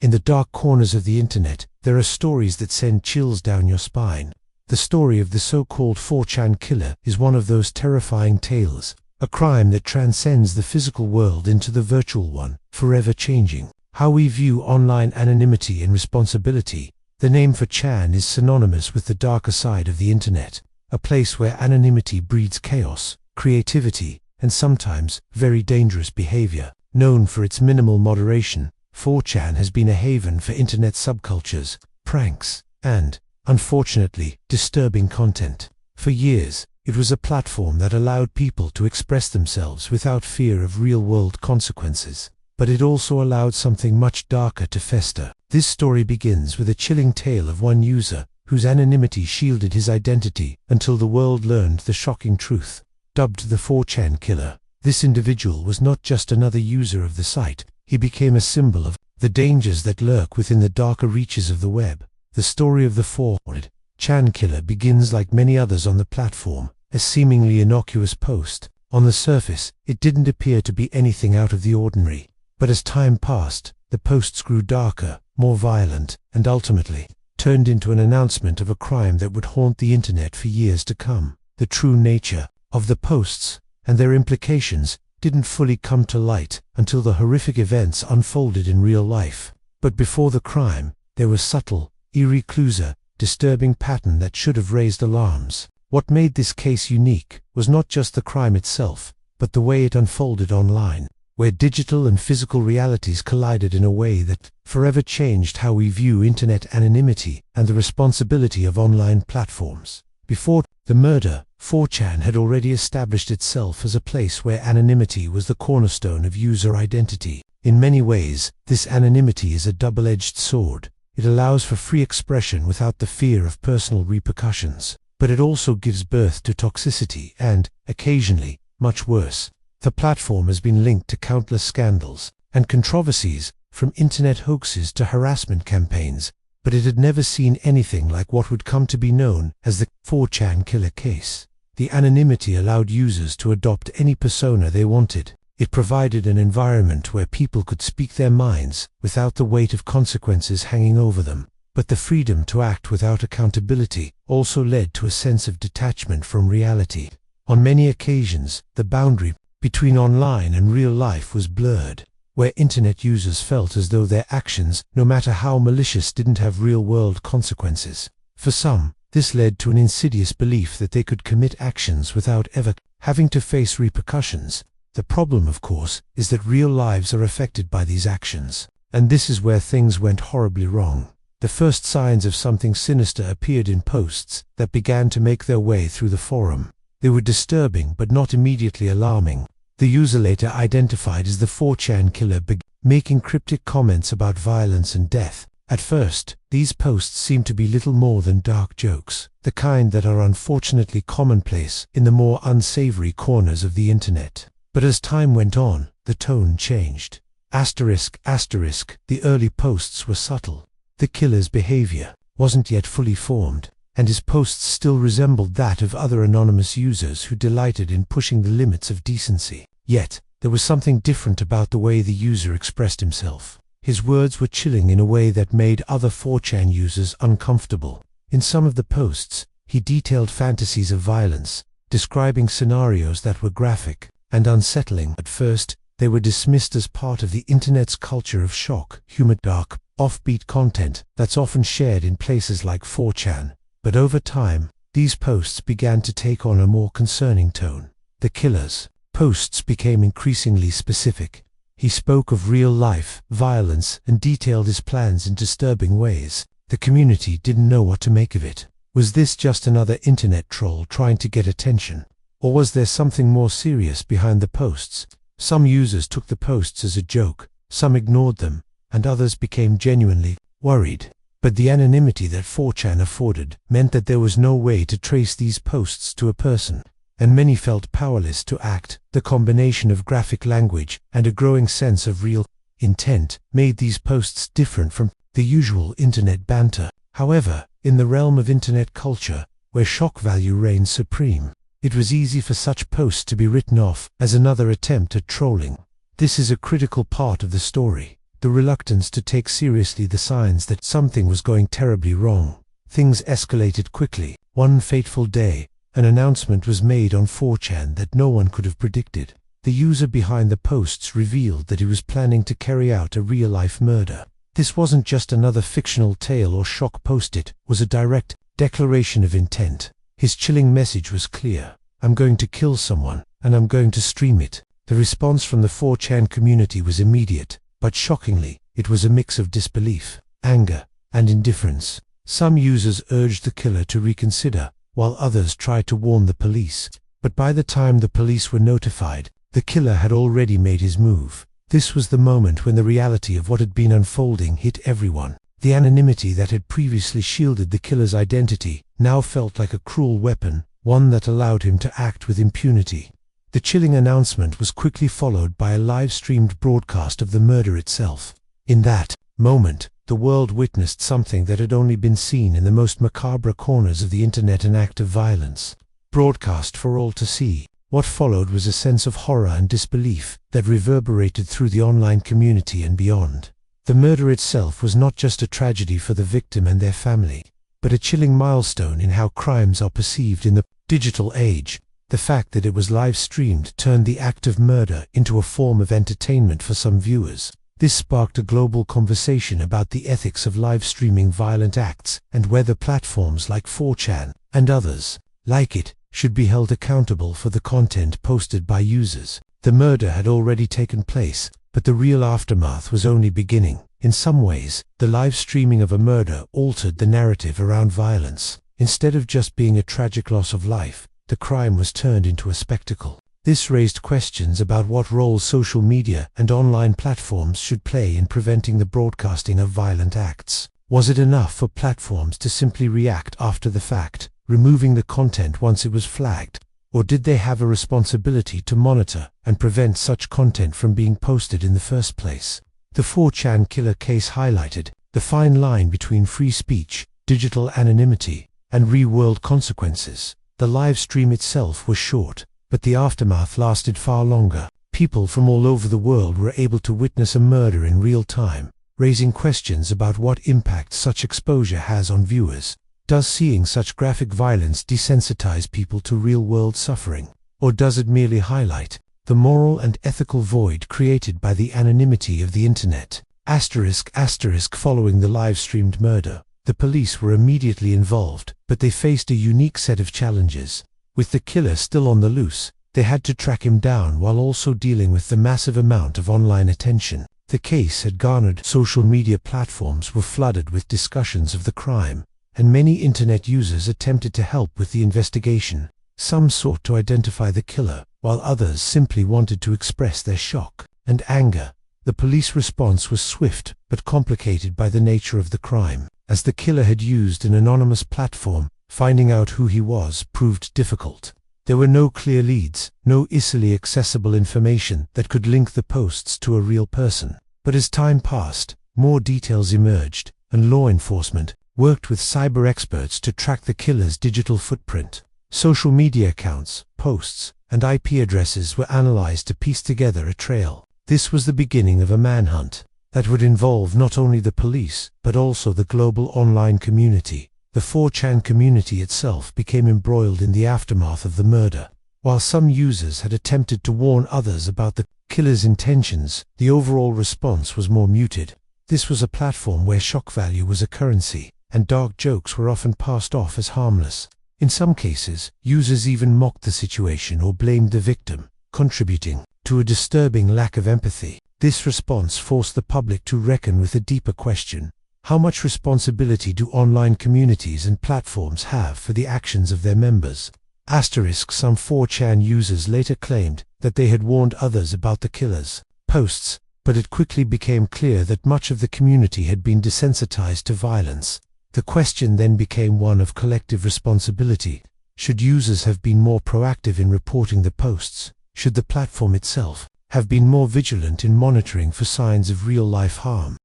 In the dark corners of the internet, there are stories that send chills down your spine. The story of the so-called 4chan killer is one of those terrifying tales, a crime that transcends the physical world into the virtual one, forever changing how we view online anonymity and responsibility. The name 4chan is synonymous with the darker side of the internet, a place where anonymity breeds chaos, creativity, and sometimes very dangerous behavior. Known for its minimal moderation, 4chan has been a haven for internet subcultures, pranks, and, unfortunately, disturbing content. For years, it was a platform that allowed people to express themselves without fear of real-world consequences. But it also allowed something much darker to fester. This story begins with a chilling tale of one user whose anonymity shielded his identity until the world learned the shocking truth. Dubbed the 4chan killer, this individual was not just another user of the site, he became a symbol of the dangers that lurk within the darker reaches of the web. The story of the 4chan killer begins like many others on the platform, a seemingly innocuous post. On the surface, it didn't appear to be anything out of the ordinary. But as time passed, the posts grew darker, more violent, and ultimately turned into an announcement of a crime that would haunt the internet for years to come. The true nature of the posts and their implications didn't fully come to light until the horrific events unfolded in real life. But before the crime, there was subtle, eerie clues, a disturbing pattern that should have raised alarms. What made this case unique was not just the crime itself, but the way it unfolded online, where digital and physical realities collided in a way that forever changed how we view internet anonymity and the responsibility of online platforms. Before the murder, 4chan had already established itself as a place where anonymity was the cornerstone of user identity. In many ways, this anonymity is a double-edged sword. It allows for free expression without the fear of personal repercussions, but it also gives birth to toxicity and, occasionally, much worse. The platform has been linked to countless scandals and controversies, from internet hoaxes to harassment campaigns, but it had never seen anything like what would come to be known as the 4chan killer case. The anonymity allowed users to adopt any persona they wanted. It provided an environment where people could speak their minds without the weight of consequences hanging over them. But the freedom to act without accountability also led to a sense of detachment from reality. On many occasions, the boundary between online and real life was blurred, where internet users felt as though their actions, no matter how malicious, didn't have real-world consequences. For some, this led to an insidious belief that they could commit actions without ever having to face repercussions. The problem, of course, is that real lives are affected by these actions, and this is where things went horribly wrong. The first signs of something sinister appeared in posts that began to make their way through the forum. They were disturbing but not immediately alarming. The user, later identified as the 4chan killer, began making cryptic comments about violence and death. At first, these posts seemed to be little more than dark jokes, the kind that are unfortunately commonplace in the more unsavory corners of the internet. But as time went on, the tone changed. The early posts were subtle. The killer's behavior wasn't yet fully formed, and his posts still resembled that of other anonymous users who delighted in pushing the limits of decency. Yet, there was something different about the way the user expressed himself. His words were chilling in a way that made other 4chan users uncomfortable. In some of the posts, he detailed fantasies of violence, describing scenarios that were graphic and unsettling. At first, they were dismissed as part of the internet's culture of shock, humor, dark, offbeat content that's often shared in places like 4chan. But over time, these posts began to take on a more concerning tone. The killer's posts became increasingly specific. He spoke of real-life violence and detailed his plans in disturbing ways. The community didn't know what to make of it. Was this just another internet troll trying to get attention? Or was there something more serious behind the posts? Some users took the posts as a joke, some ignored them, and others became genuinely worried. But the anonymity that 4chan afforded meant that there was no way to trace these posts to a person, and many felt powerless to act. The combination of graphic language and a growing sense of real intent made these posts different from the usual internet banter. However, in the realm of internet culture, where shock value reigns supreme, it was easy for such posts to be written off as another attempt at trolling. This is a critical part of the story. the reluctance to take seriously the signs that something was going terribly wrong. Things escalated quickly. One fateful day, an announcement was made on 4chan that no one could have predicted. The user behind the posts revealed that he was planning to carry out a real-life murder. This wasn't just another fictional tale or shock post, it was a direct declaration of intent. His chilling message was clear: I'm going to kill someone, and I'm going to stream it. The response from the 4chan community was immediate, but shockingly, it was a mix of disbelief, anger, and indifference. Some users urged the killer to reconsider, while others tried to warn the police. But by the time the police were notified, the killer had already made his move. This was the moment when the reality of what had been unfolding hit everyone. The anonymity that had previously shielded the killer's identity now felt like a cruel weapon, one that allowed him to act with impunity. The chilling announcement was quickly followed by a live-streamed broadcast of the murder itself. In that moment, the world witnessed something that had only been seen in the most macabre corners of the internet: an act of violence, broadcast for all to see. What followed was a sense of horror and disbelief that reverberated through the online community and beyond. The murder itself was not just a tragedy for the victim and their family, but a chilling milestone in how crimes are perceived in the digital age. The fact that it was live-streamed turned the act of murder into a form of entertainment for some viewers. This sparked a global conversation about the ethics of live-streaming violent acts and whether platforms like 4chan, and others like it, should be held accountable for the content posted by users. The murder had already taken place, but the real aftermath was only beginning. In some ways, the live streaming of a murder altered the narrative around violence. Instead of just being a tragic loss of life, the crime was turned into a spectacle. This raised questions about what role social media and online platforms should play in preventing the broadcasting of violent acts. Was it enough for platforms to simply react after the fact, removing the content once it was flagged? Or did they have a responsibility to monitor and prevent such content from being posted in the first place? The 4chan killer case highlighted the fine line between free speech, digital anonymity, and real-world consequences. The live stream itself was short, but the aftermath lasted far longer. People from all over the world were able to witness a murder in real time, raising questions about what impact such exposure has on viewers. Does seeing such graphic violence desensitize people to real-world suffering? Or does it merely highlight the moral and ethical void created by the anonymity of the internet? Following the live-streamed murder, the police were immediately involved, but they faced a unique set of challenges. With the killer still on the loose, they had to track him down while also dealing with the massive amount of online attention. The case had garnered social media platforms were flooded with discussions of the crime, and many internet users attempted to help with the investigation. Some sought to identify the killer, while others simply wanted to express their shock and anger. The police response was swift but complicated by the nature of the crime. As the killer had used an anonymous platform, finding out who he was proved difficult. There were no clear leads, no easily accessible information that could link the posts to a real person. But as time passed, more details emerged, and law enforcement worked with cyber experts to track the killer's digital footprint. Social media accounts, posts, and IP addresses were analyzed to piece together a trail. This was the beginning of a manhunt that would involve not only the police, but also the global online community. The 4chan community itself became embroiled in the aftermath of the murder. While some users had attempted to warn others about the killer's intentions, the overall response was more muted. This was a platform where shock value was a currency, and dark jokes were often passed off as harmless. In some cases, users even mocked the situation or blamed the victim, contributing to a disturbing lack of empathy. This response forced the public to reckon with a deeper question: how much responsibility do online communities and platforms have for the actions of their members? Some 4chan users later claimed that they had warned others about the killer's posts, but it quickly became clear that much of the community had been desensitized to violence. The question then became one of collective responsibility. Should users have been more proactive in reporting the posts? Should the platform itself have been more vigilant in monitoring for signs of real-life harm?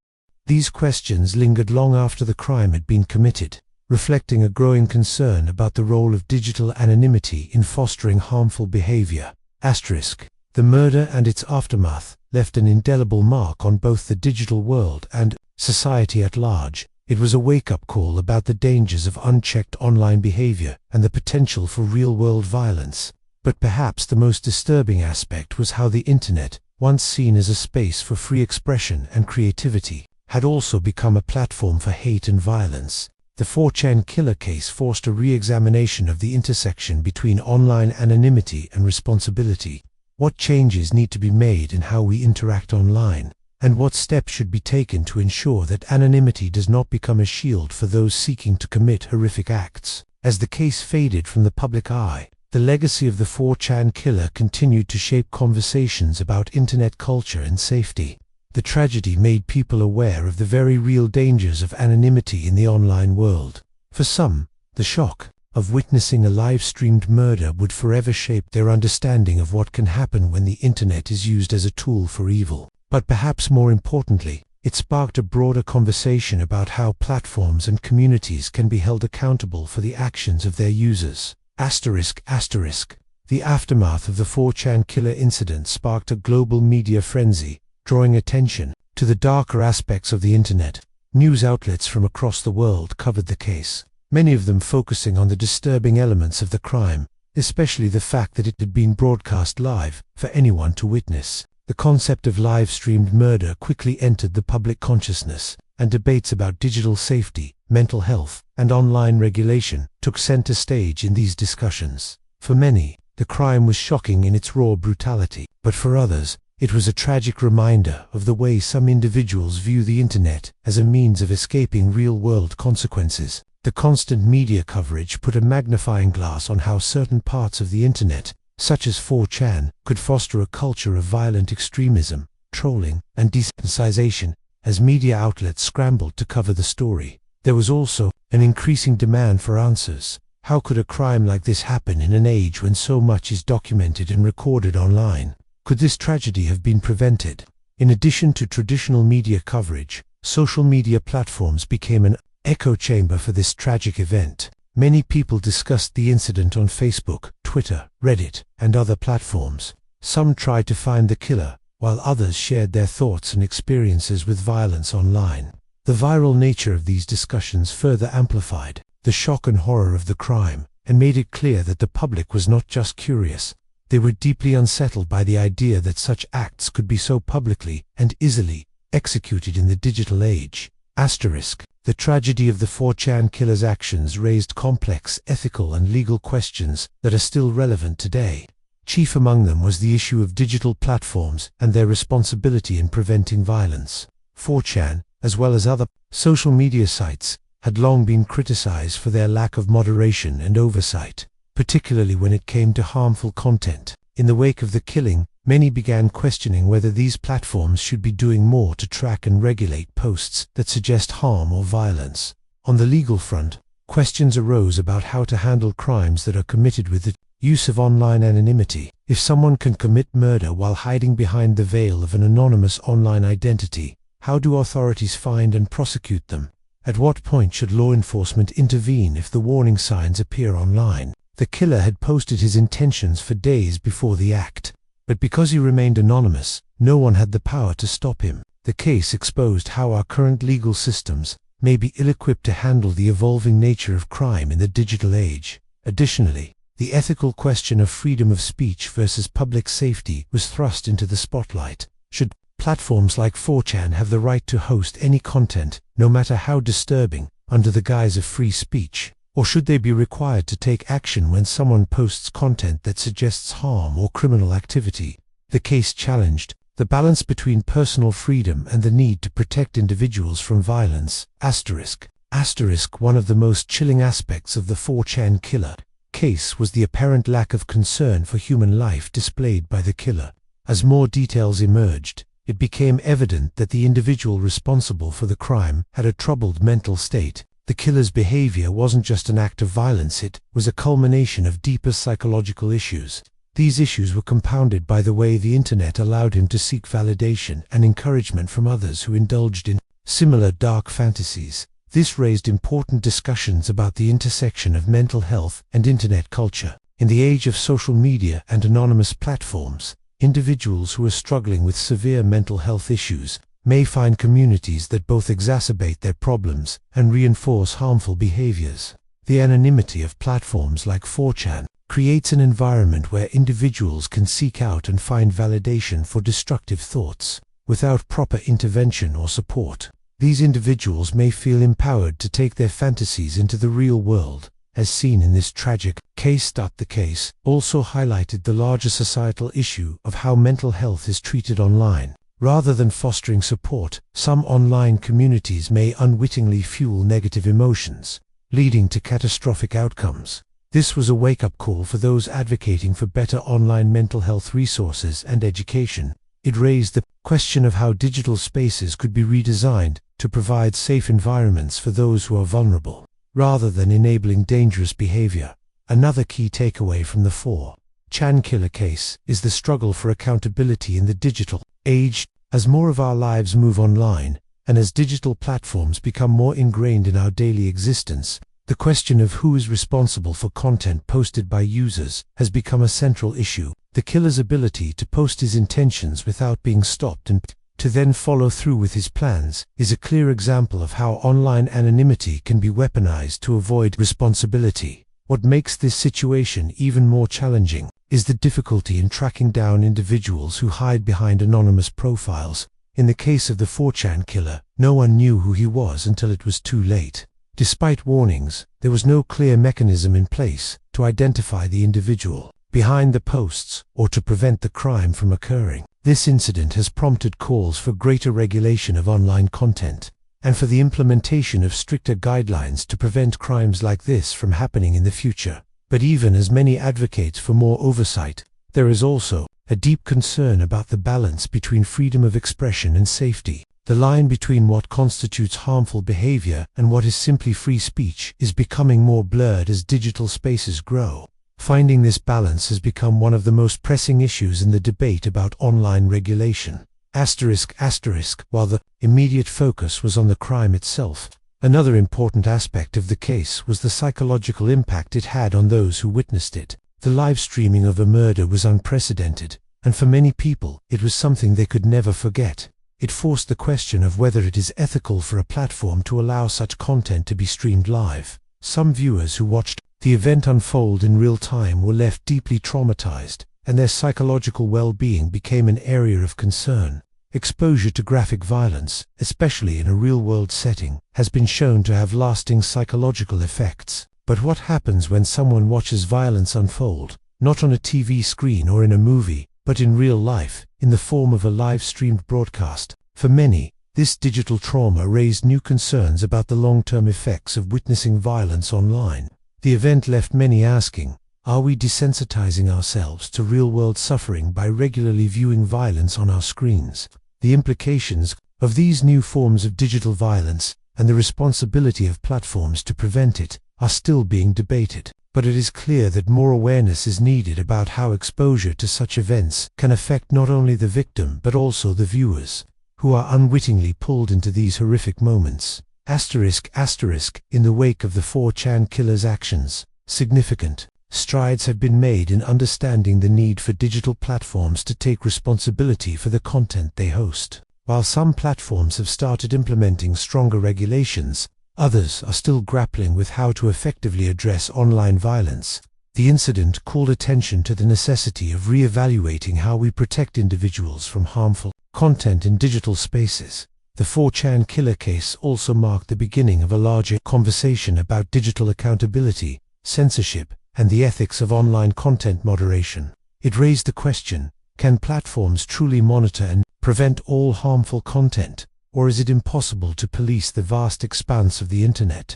These questions lingered long after the crime had been committed, reflecting a growing concern about the role of digital anonymity in fostering harmful behavior. The murder and its aftermath left an indelible mark on both the digital world and society at large. It was a wake-up call about the dangers of unchecked online behavior and the potential for real-world violence. But perhaps the most disturbing aspect was how the internet, once seen as a space for free expression and creativity, had also become a platform for hate and violence. The 4chan killer case forced a re-examination of the intersection between online anonymity and responsibility. What changes need to be made in how we interact online, and what steps should be taken to ensure that anonymity does not become a shield for those seeking to commit horrific acts. As the case faded from the public eye, the legacy of the 4chan killer continued to shape conversations about internet culture and safety. The tragedy made people aware of the very real dangers of anonymity in the online world. For some, the shock of witnessing a live-streamed murder would forever shape their understanding of what can happen when the internet is used as a tool for evil. But perhaps more importantly, it sparked a broader conversation about how platforms and communities can be held accountable for the actions of their users. The aftermath of the 4chan killer incident sparked a global media frenzy, drawing attention to the darker aspects of the internet. News outlets from across the world covered the case, many of them focusing on the disturbing elements of the crime, especially the fact that it had been broadcast live for anyone to witness. The concept of live-streamed murder quickly entered the public consciousness, and debates about digital safety, mental health, and online regulation took center stage in these discussions. For many, the crime was shocking in its raw brutality, but for others, it was a tragic reminder of the way some individuals view the internet as a means of escaping real-world consequences. The constant media coverage put a magnifying glass on how certain parts of the internet, such as 4chan, could foster a culture of violent extremism, trolling, and desensitization. As media outlets scrambled to cover the story, there was also an increasing demand for answers. How could a crime like this happen in an age when so much is documented and recorded online? Could this tragedy have been prevented? In addition to traditional media coverage, social media platforms became an echo chamber for this tragic event. Many people discussed the incident on Facebook, Twitter, Reddit, and other platforms. Some tried to find the killer, while others shared their thoughts and experiences with violence online. The viral nature of these discussions further amplified the shock and horror of the crime, and made it clear that the public was not just curious. They were deeply unsettled by the idea that such acts could be so publicly and easily executed in the digital age. The tragedy of the 4chan killer's actions raised complex ethical and legal questions that are still relevant today. Chief among them was the issue of digital platforms and their responsibility in preventing violence. 4chan, as well as other social media sites, had long been criticized for their lack of moderation and oversight, particularly when it came to harmful content. In the wake of the killing, many began questioning whether these platforms should be doing more to track and regulate posts that suggest harm or violence. On the legal front, questions arose about how to handle crimes that are committed with the use of online anonymity. If someone can commit murder while hiding behind the veil of an anonymous online identity, how do authorities find and prosecute them? At what point should law enforcement intervene if the warning signs appear online? The killer had posted his intentions for days before the act, but because he remained anonymous, no one had the power to stop him. The case exposed how our current legal systems may be ill-equipped to handle the evolving nature of crime in the digital age. Additionally, the ethical question of freedom of speech versus public safety was thrust into the spotlight. Should platforms like 4chan have the right to host any content, no matter how disturbing, under the guise of free speech? Or should they be required to take action when someone posts content that suggests harm or criminal activity? The case challenged the balance between personal freedom and the need to protect individuals from violence. One of the most chilling aspects of the 4chan killer case was the apparent lack of concern for human life displayed by the killer. As more details emerged, it became evident that the individual responsible for the crime had a troubled mental state. The killer's behavior wasn't just an act of violence, it was a culmination of deeper psychological issues. These issues were compounded by the way the internet allowed him to seek validation and encouragement from others who indulged in similar dark fantasies. This raised important discussions about the intersection of mental health and internet culture. In the age of social media and anonymous platforms, individuals who are struggling with severe mental health issues may find communities that both exacerbate their problems and reinforce harmful behaviors. The anonymity of platforms like 4chan creates an environment where individuals can seek out and find validation for destructive thoughts without proper intervention or support. These individuals may feel empowered to take their fantasies into the real world, as seen in this tragic case. The case also highlighted the larger societal issue of how mental health is treated online. Rather than fostering support, some online communities may unwittingly fuel negative emotions, leading to catastrophic outcomes. This was a wake-up call for those advocating for better online mental health resources and education. It raised the question of how digital spaces could be redesigned to provide safe environments for those who are vulnerable, rather than enabling dangerous behavior. Another key takeaway from the 4chan killer case is the struggle for accountability in the digital age. As more of our lives move online, and as digital platforms become more ingrained in our daily existence, the question of who is responsible for content posted by users has become a central issue. The killer's ability to post his intentions without being stopped and to then follow through with his plans is a clear example of how online anonymity can be weaponized to avoid responsibility. What makes this situation even more challenging is the difficulty in tracking down individuals who hide behind anonymous profiles. In the case of the 4chan killer, no one knew who he was until it was too late. Despite warnings, there was no clear mechanism in place to identify the individual behind the posts or to prevent the crime from occurring. This incident has prompted calls for greater regulation of online content and for the implementation of stricter guidelines to prevent crimes like this from happening in the future. But even as many advocate for more oversight, there is also a deep concern about the balance between freedom of expression and safety. The line between what constitutes harmful behavior and what is simply free speech is becoming more blurred as digital spaces grow. Finding this balance has become one of the most pressing issues in the debate about online regulation. While the immediate focus was on the crime itself, another important aspect of the case was the psychological impact it had on those who witnessed it. The live streaming of a murder was unprecedented, and for many people, it was something they could never forget. It forced the question of whether it is ethical for a platform to allow such content to be streamed live. Some viewers who watched the event unfold in real time were left deeply traumatized, and their psychological well-being became an area of concern. Exposure to graphic violence, especially in a real-world setting, has been shown to have lasting psychological effects. But what happens when someone watches violence unfold, not on a TV screen or in a movie, but in real life, in the form of a live-streamed broadcast? For many, this digital trauma raised new concerns about the long-term effects of witnessing violence online. The event left many asking, are we desensitizing ourselves to real-world suffering by regularly viewing violence on our screens? The implications of these new forms of digital violence and the responsibility of platforms to prevent it are still being debated. But it is clear that more awareness is needed about how exposure to such events can affect not only the victim but also the viewers, who are unwittingly pulled into these horrific moments. In the wake of the 4chan killer's actions, significant strides have been made in understanding the need for digital platforms to take responsibility for the content they host. While some platforms have started implementing stronger regulations, others are still grappling with how to effectively address online violence. The incident called attention to the necessity of re-evaluating how we protect individuals from harmful content in digital spaces. The 4chan killer case also marked the beginning of a larger conversation about digital accountability, censorship, and the ethics of online content moderation. It raised the question, can platforms truly monitor and prevent all harmful content, or is it impossible to police the vast expanse of the internet?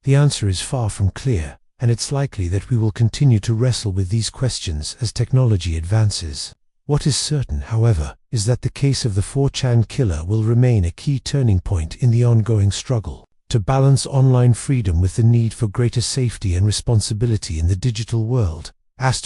The answer is far from clear, and it's likely that we will continue to wrestle with these questions as technology advances. What is certain, however, is that the case of the 4chan killer will remain a key turning point in the ongoing struggle to balance online freedom with the need for greater safety and responsibility in the digital world. At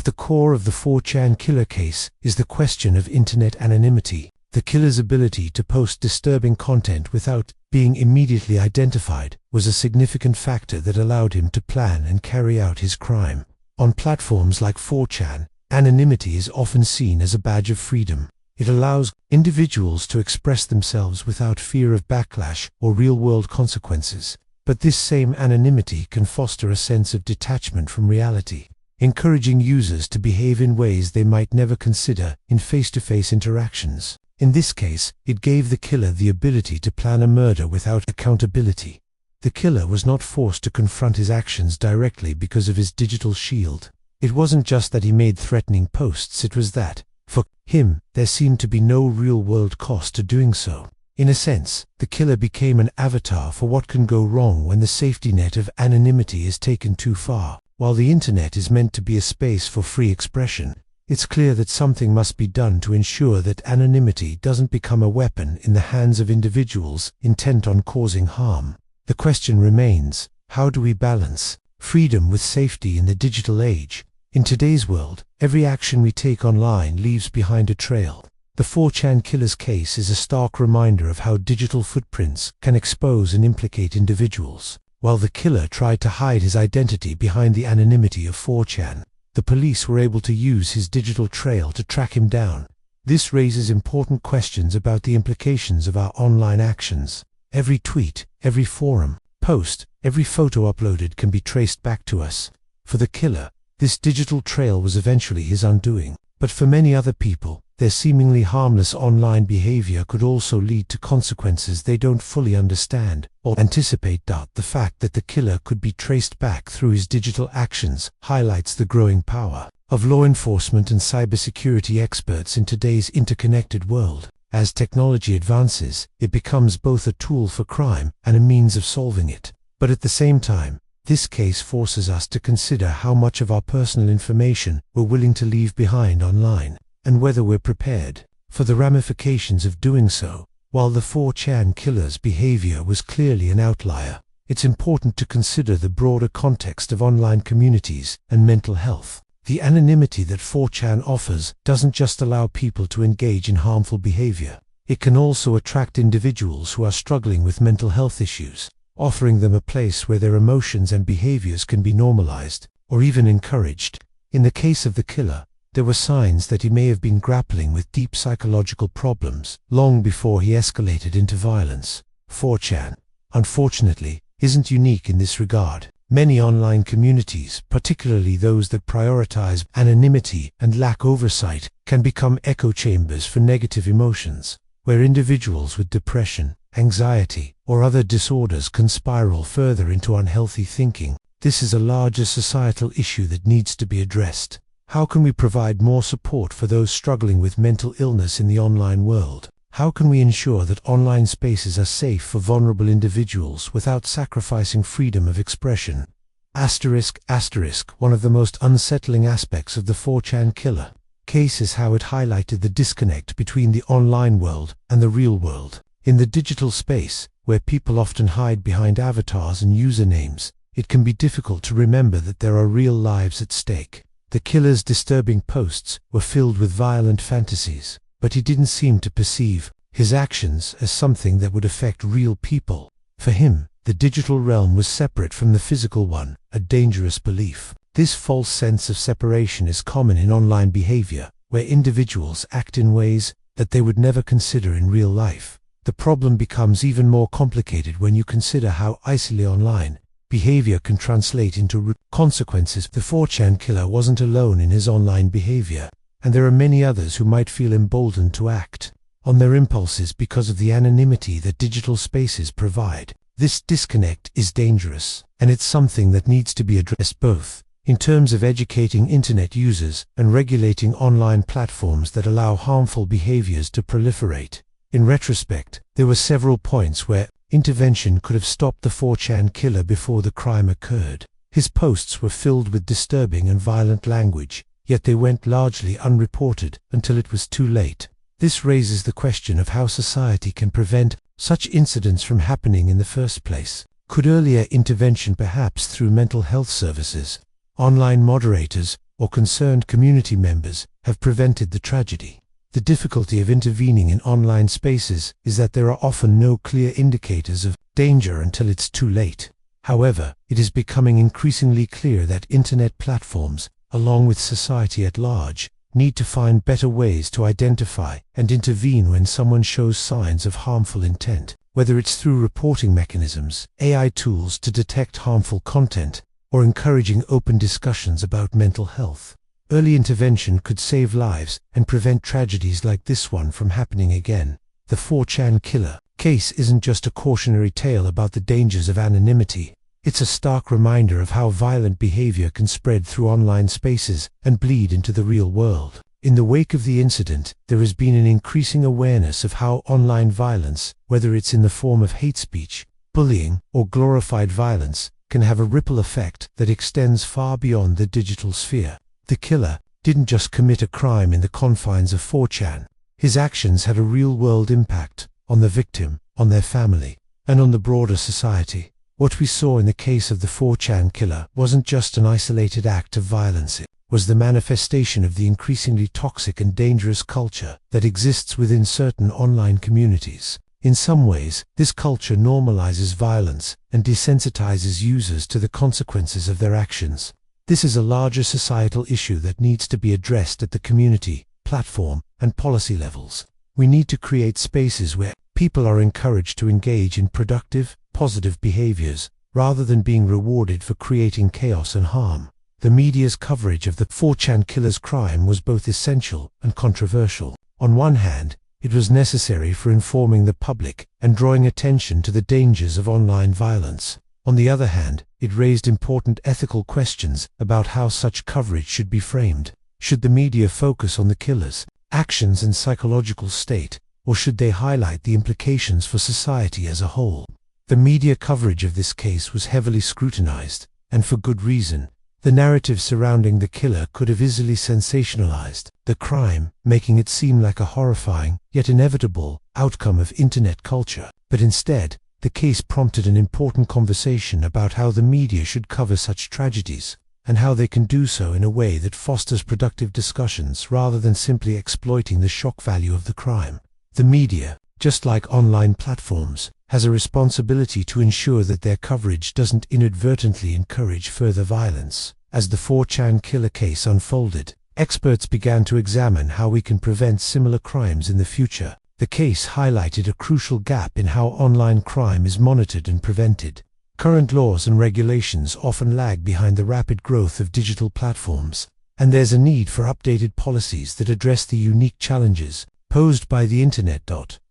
the core of the 4chan killer case is the question of internet anonymity. The killer's ability to post disturbing content without being immediately identified was a significant factor that allowed him to plan and carry out his crime. On platforms like 4chan, Anonymity is often seen as a badge of freedom. It allows individuals to express themselves without fear of backlash or real-world consequences. But this same anonymity can foster a sense of detachment from reality, encouraging users to behave in ways they might never consider in face-to-face interactions. In this case, it gave the killer the ability to plan a murder without accountability. The killer was not forced to confront his actions directly because of his digital shield. It wasn't just that he made threatening posts, it was that, for him, there seemed to be no real-world cost to doing so. In a sense, the killer became an avatar for what can go wrong when the safety net of anonymity is taken too far. While the internet is meant to be a space for free expression, it's clear that something must be done to ensure that anonymity doesn't become a weapon in the hands of individuals intent on causing harm. The question remains, how do we balance freedom with safety in the digital age? In today's world, every action we take online leaves behind a trail. The 4chan killer's case is a stark reminder of how digital footprints can expose and implicate individuals. While the killer tried to hide his identity behind the anonymity of 4chan, the police were able to use his digital trail to track him down. This raises important questions about the implications of our online actions. Every tweet, every forum post, every photo uploaded can be traced back to us. For the killer, this digital trail was eventually his undoing. But for many other people, their seemingly harmless online behavior could also lead to consequences they don't fully understand or anticipate. The fact that the killer could be traced back through his digital actions highlights the growing power of law enforcement and cybersecurity experts in today's interconnected world. As technology advances, it becomes both a tool for crime and a means of solving it. But at the same time, this case forces us to consider how much of our personal information we're willing to leave behind online, and whether we're prepared for the ramifications of doing so. While the 4chan killer's behavior was clearly an outlier, it's important to consider the broader context of online communities and mental health. The anonymity that 4chan offers doesn't just allow people to engage in harmful behavior. It can also attract individuals who are struggling with mental health issues, offering them a place where their emotions and behaviors can be normalized or even encouraged. In the case of the killer, there were signs that he may have been grappling with deep psychological problems long before he escalated into violence. 4chan, unfortunately, isn't unique in this regard. Many online communities, particularly those that prioritize anonymity and lack oversight, can become echo chambers for negative emotions, where individuals with depression, anxiety, or other disorders can spiral further into unhealthy thinking. This is a larger societal issue that needs to be addressed. How can we provide more support for those struggling with mental illness in the online world? How can we ensure that online spaces are safe for vulnerable individuals without sacrificing freedom of expression? One of the most unsettling aspects of the 4chan killer case is how it highlighted the disconnect between the online world and the real world. In the digital space, where people often hide behind avatars and usernames, it can be difficult to remember that there are real lives at stake. The killer's disturbing posts were filled with violent fantasies, but he didn't seem to perceive his actions as something that would affect real people. For him, the digital realm was separate from the physical one, a dangerous belief. This false sense of separation is common in online behavior, where individuals act in ways that they would never consider in real life. The problem becomes even more complicated when you consider how isolated online behavior can translate into consequences. The 4chan killer wasn't alone in his online behavior, and there are many others who might feel emboldened to act on their impulses because of the anonymity that digital spaces provide. This disconnect is dangerous, and it's something that needs to be addressed both in terms of educating internet users and regulating online platforms that allow harmful behaviors to proliferate. In retrospect, there were several points where intervention could have stopped the 4chan killer before the crime occurred. His posts were filled with disturbing and violent language, yet they went largely unreported until it was too late. This raises the question of how society can prevent such incidents from happening in the first place. Could earlier intervention, perhaps through mental health services, online moderators, or concerned community members, have prevented the tragedy? The difficulty of intervening in online spaces is that there are often no clear indicators of danger until it's too late. However, it is becoming increasingly clear that internet platforms along with society at large, need to find better ways to identify and intervene when someone shows signs of harmful intent, whether it's through reporting mechanisms, AI tools to detect harmful content, or encouraging open discussions about mental health. Early intervention could save lives and prevent tragedies like this one from happening again. The 4chan killer case isn't just a cautionary tale about the dangers of anonymity. It's a stark reminder of how violent behavior can spread through online spaces and bleed into the real world. In the wake of the incident, there has been an increasing awareness of how online violence, whether it's in the form of hate speech, bullying, or glorified violence, can have a ripple effect that extends far beyond the digital sphere. The killer didn't just commit a crime in the confines of 4chan. His actions had a real-world impact on the victim, on their family, and on the broader society. What we saw in the case of the 4chan killer wasn't just an isolated act of violence. It was the manifestation of the increasingly toxic and dangerous culture that exists within certain online communities. In some ways, this culture normalizes violence and desensitizes users to the consequences of their actions. This is a larger societal issue that needs to be addressed at the community, platform, and policy levels. We need to create spaces where people are encouraged to engage in productive, positive behaviors, rather than being rewarded for creating chaos and harm. The media's coverage of the 4chan killer's crime was both essential and controversial. On one hand, it was necessary for informing the public and drawing attention to the dangers of online violence. On the other hand, it raised important ethical questions about how such coverage should be framed. Should the media focus on the killer's actions and psychological state, or should they highlight the implications for society as a whole? The media coverage of this case was heavily scrutinized, and for good reason. The narrative surrounding the killer could have easily sensationalized the crime, making it seem like a horrifying, yet inevitable, outcome of internet culture. But instead, the case prompted an important conversation about how the media should cover such tragedies, and how they can do so in a way that fosters productive discussions rather than simply exploiting the shock value of the crime. The media, just like online platforms, has a responsibility to ensure that their coverage doesn't inadvertently encourage further violence. As the 4chan killer case unfolded, experts began to examine how we can prevent similar crimes in the future. The case highlighted a crucial gap in how online crime is monitored and prevented. Current laws and regulations often lag behind the rapid growth of digital platforms, and there's a need for updated policies that address the unique challenges posed by the internet.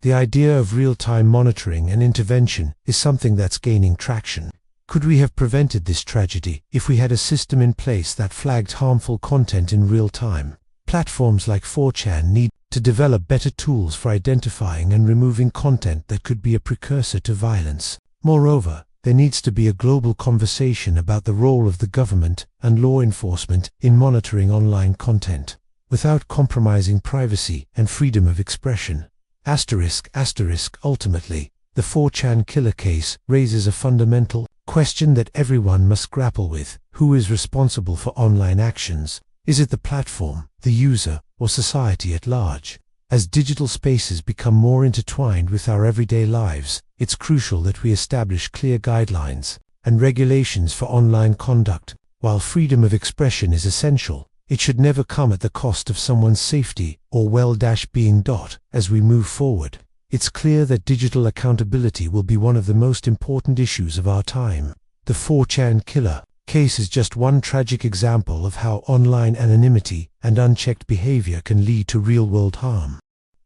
The idea of real-time monitoring and intervention is something that's gaining traction. Could we have prevented this tragedy if we had a system in place that flagged harmful content in real time? Platforms like 4chan need to develop better tools for identifying and removing content that could be a precursor to violence. Moreover, there needs to be a global conversation about the role of the government and law enforcement in monitoring online content, without compromising privacy and freedom of expression. Ultimately, the 4chan killer case raises a fundamental question that everyone must grapple with. Who is responsible for online actions? Is it the platform, the user, or society at large? As digital spaces become more intertwined with our everyday lives, it's crucial that we establish clear guidelines and regulations for online conduct. While freedom of expression is essential, it should never come at the cost of someone's safety or well-being. As we move forward, it's clear that digital accountability will be one of the most important issues of our time. The 4chan killer case is just one tragic example of how online anonymity and unchecked behavior can lead to real-world harm.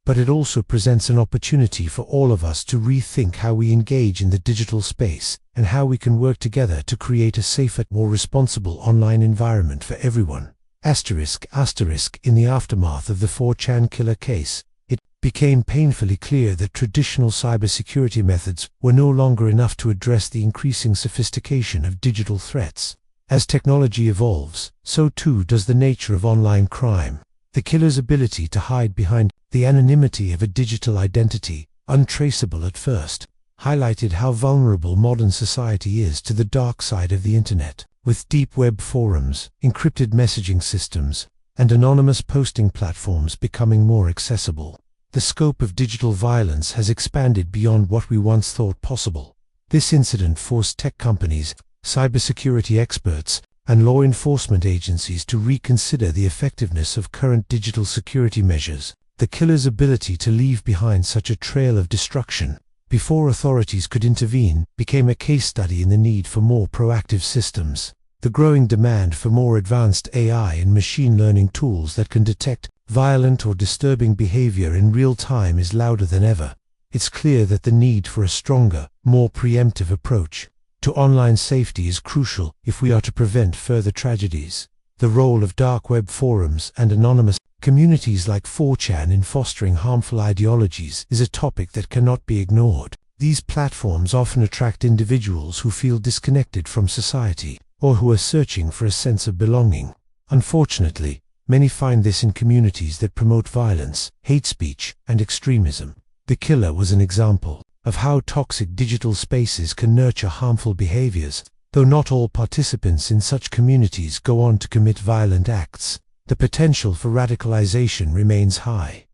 But it also presents an opportunity for all of us to rethink how we engage in the digital space and how we can work together to create a safer, more responsible online environment for everyone. In the aftermath of the 4chan killer case, it became painfully clear that traditional cybersecurity methods were no longer enough to address the increasing sophistication of digital threats. As technology evolves, so too does the nature of online crime. The killer's ability to hide behind the anonymity of a digital identity, untraceable at first, highlighted how vulnerable modern society is to the dark side of the internet. With deep web forums, encrypted messaging systems, and anonymous posting platforms becoming more accessible, the scope of digital violence has expanded beyond what we once thought possible. This incident forced tech companies, cybersecurity experts, and law enforcement agencies to reconsider the effectiveness of current digital security measures. The killer's ability to leave behind such a trail of destruction before authorities could intervene became a case study in the need for more proactive systems. The growing demand for more advanced AI and machine learning tools that can detect violent or disturbing behavior in real time is louder than ever. It's clear that the need for a stronger, more preemptive approach to online safety is crucial if we are to prevent further tragedies. The role of dark web forums and anonymous communities like 4chan in fostering harmful ideologies is a topic that cannot be ignored. These platforms often attract individuals who feel disconnected from society or who are searching for a sense of belonging. Unfortunately, many find this in communities that promote violence, hate speech, and extremism. The killer was an example of how toxic digital spaces can nurture harmful behaviors. Though not all participants in such communities go on to commit violent acts, the potential for radicalization remains high.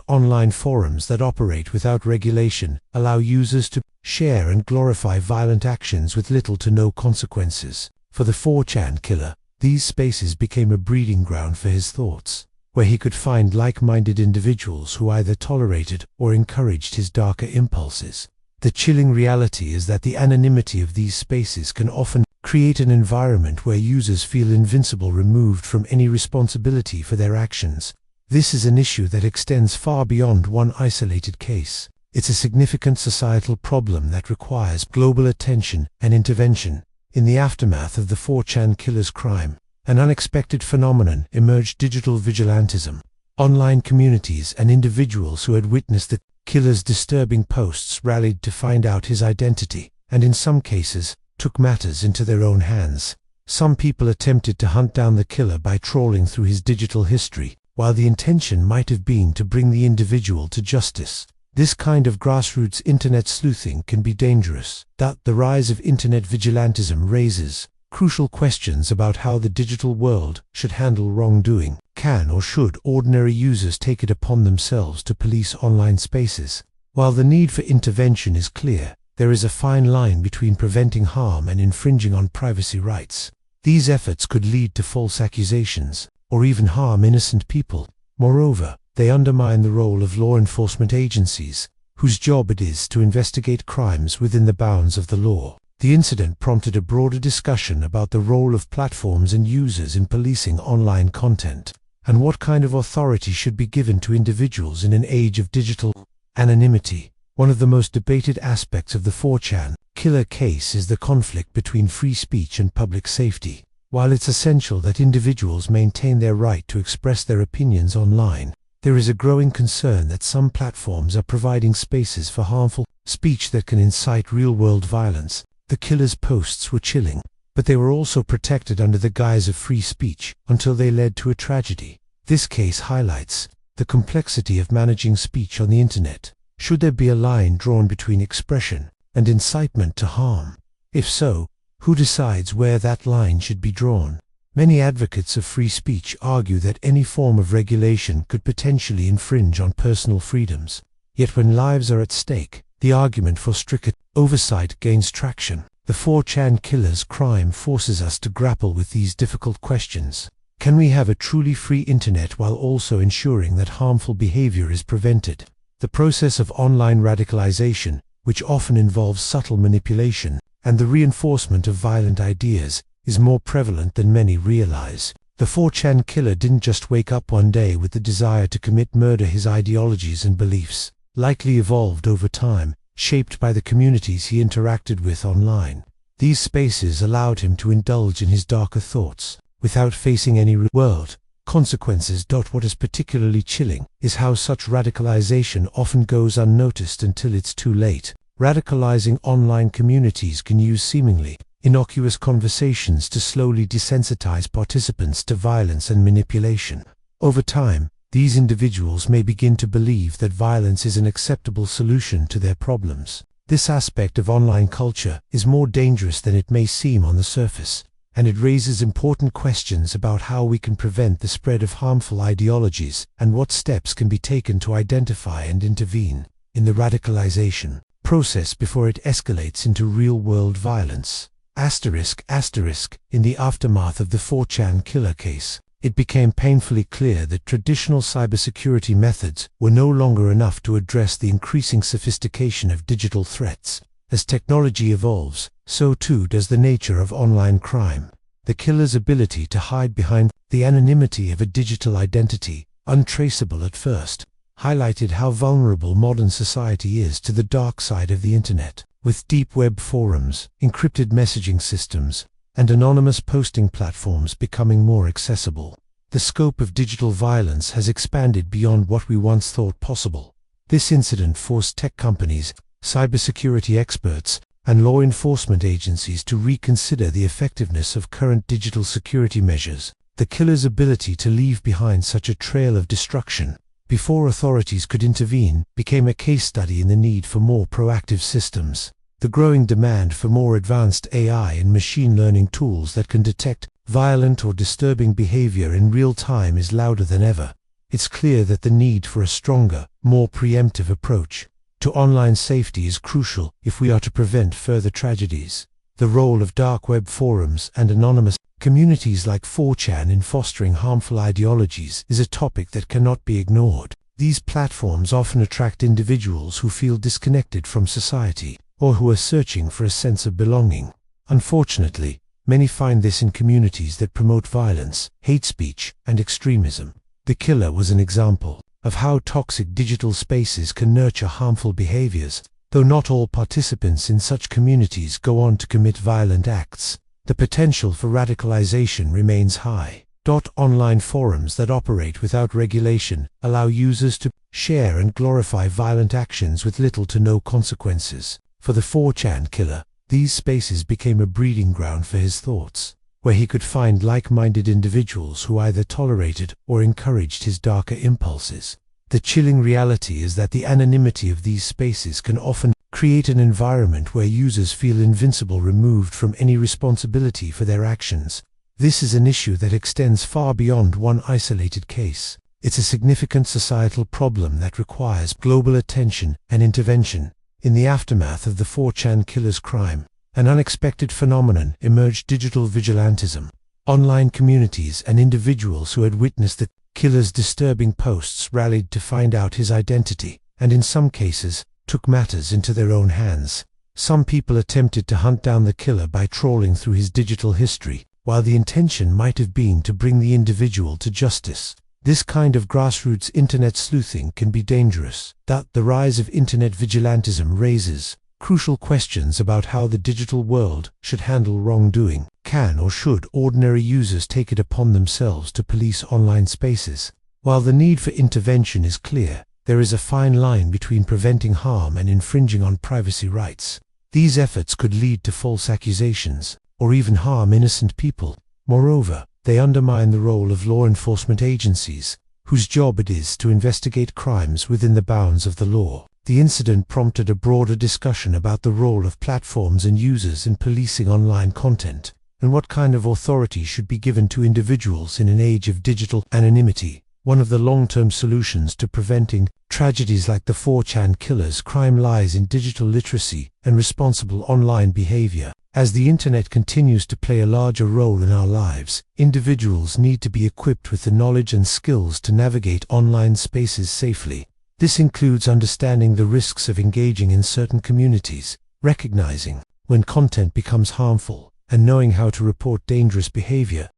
Online forums that operate without regulation allow users to share and glorify violent actions with little to no consequences. For the 4chan killer, these spaces became a breeding ground for his thoughts, where he could find like-minded individuals who either tolerated or encouraged his darker impulses. The chilling reality is that the anonymity of these spaces can often create an environment where users feel invincible, removed from any responsibility for their actions. This is an issue that extends far beyond one isolated case. It's a significant societal problem that requires global attention and intervention. In the aftermath of the 4chan killer's crime, an unexpected phenomenon emerged: digital vigilantism. Online communities and individuals who had witnessed the killer's disturbing posts rallied to find out his identity, and in some cases, took matters into their own hands. Some people attempted to hunt down the killer by trawling through his digital history, while the intention might have been to bring the individual to justice. This kind of grassroots internet sleuthing can be dangerous. The rise of internet vigilantism raises crucial questions about how the digital world should handle wrongdoing. Can or should ordinary users take it upon themselves to police online spaces? While the need for intervention is clear, there is a fine line between preventing harm and infringing on privacy rights. These efforts could lead to false accusations, or even harm innocent people. Moreover, they undermine the role of law enforcement agencies, whose job it is to investigate crimes within the bounds of the law. The incident prompted a broader discussion about the role of platforms and users in policing online content, and what kind of authority should be given to individuals in an age of digital anonymity. One of the most debated aspects of the 4chan killer case is the conflict between free speech and public safety. While it's essential that individuals maintain their right to express their opinions online, there is a growing concern that some platforms are providing spaces for harmful speech that can incite real-world violence. The killer's posts were chilling, but they were also protected under the guise of free speech until they led to a tragedy. This case highlights the complexity of managing speech on the internet. Should there be a line drawn between expression and incitement to harm? If so, who decides where that line should be drawn? Many advocates of free speech argue that any form of regulation could potentially infringe on personal freedoms. Yet when lives are at stake, the argument for stricter oversight gains traction. The 4chan killer's crime forces us to grapple with these difficult questions. Can we have a truly free internet while also ensuring that harmful behavior is prevented? The process of online radicalization, which often involves subtle manipulation and the reinforcement of violent ideas, is more prevalent than many realize. The 4chan killer didn't just wake up one day with the desire to commit murder. His ideologies and beliefs likely evolved over time, shaped by the communities he interacted with online. These spaces allowed him to indulge in his darker thoughts without facing any real-world consequences. What is particularly chilling is how such radicalization often goes unnoticed until it's too late. Radicalizing online communities can use seemingly innocuous conversations to slowly desensitize participants to violence and manipulation. Over time, these individuals may begin to believe that violence is an acceptable solution to their problems. This aspect of online culture is more dangerous than it may seem on the surface, and it raises important questions about how we can prevent the spread of harmful ideologies and what steps can be taken to identify and intervene in the radicalization process before it escalates into real-world violence. In the aftermath of the 4chan killer case, it became painfully clear that traditional cybersecurity methods were no longer enough to address the increasing sophistication of digital threats. As technology evolves, so too does the nature of online crime. The killer's ability to hide behind the anonymity of a digital identity, untraceable at first, highlighted how vulnerable modern society is to the dark side of the internet. With deep web forums, encrypted messaging systems, and anonymous posting platforms becoming more accessible, the scope of digital violence has expanded beyond what we once thought possible. This incident forced tech companies, cybersecurity experts, and law enforcement agencies to reconsider the effectiveness of current digital security measures. The killer's ability to leave behind such a trail of destruction before authorities could intervene became a case study in the need for more proactive systems. The growing demand for more advanced AI and machine learning tools that can detect violent or disturbing behavior in real time is louder than ever. It's clear that the need for a stronger, more preemptive approach to online safety is crucial if we are to prevent further tragedies. The role of dark web forums and anonymous communities like 4chan in fostering harmful ideologies is a topic that cannot be ignored. These platforms often attract individuals who feel disconnected from society, or who are searching for a sense of belonging. Unfortunately, many find this in communities that promote violence, hate speech, and extremism. The killer was an example of how toxic digital spaces can nurture harmful behaviors. Though not all participants in such communities go on to commit violent acts, the potential for radicalization remains high. Online forums that operate without regulation allow users to share and glorify violent actions with little to no consequences. For the 4chan killer, these spaces became a breeding ground for his thoughts, where he could find like-minded individuals who either tolerated or encouraged his darker impulses. The chilling reality is that the anonymity of these spaces can often create an environment where users feel invincible, removed from any responsibility for their actions. This is an issue that extends far beyond one isolated case. It's a significant societal problem that requires global attention and intervention. In the aftermath of the 4chan killer's crime, an unexpected phenomenon emerged: digital vigilantism. Online communities and individuals who had witnessed the killer's disturbing posts rallied to find out his identity, and in some cases, took matters into their own hands. Some people attempted to hunt down the killer by trawling through his digital history, while the intention might have been to bring the individual to justice. This kind of grassroots internet sleuthing can be dangerous. The rise of internet vigilantism raises crucial questions about how the digital world should handle wrongdoing. Can or should ordinary users take it upon themselves to police online spaces? While the need for intervention is clear, there is a fine line between preventing harm and infringing on privacy rights. These efforts could lead to false accusations, or even harm innocent people. Moreover, they undermine the role of law enforcement agencies, whose job it is to investigate crimes within the bounds of the law. The incident prompted a broader discussion about the role of platforms and users in policing online content, and what kind of authority should be given to individuals in an age of digital anonymity. One of the long-term solutions to preventing tragedies like the 4chan killer's crime lies in digital literacy and responsible online behavior. As the internet continues to play a larger role in our lives, individuals need to be equipped with the knowledge and skills to navigate online spaces safely. This includes understanding the risks of engaging in certain communities, recognizing when content becomes harmful, and knowing how to report dangerous behavior.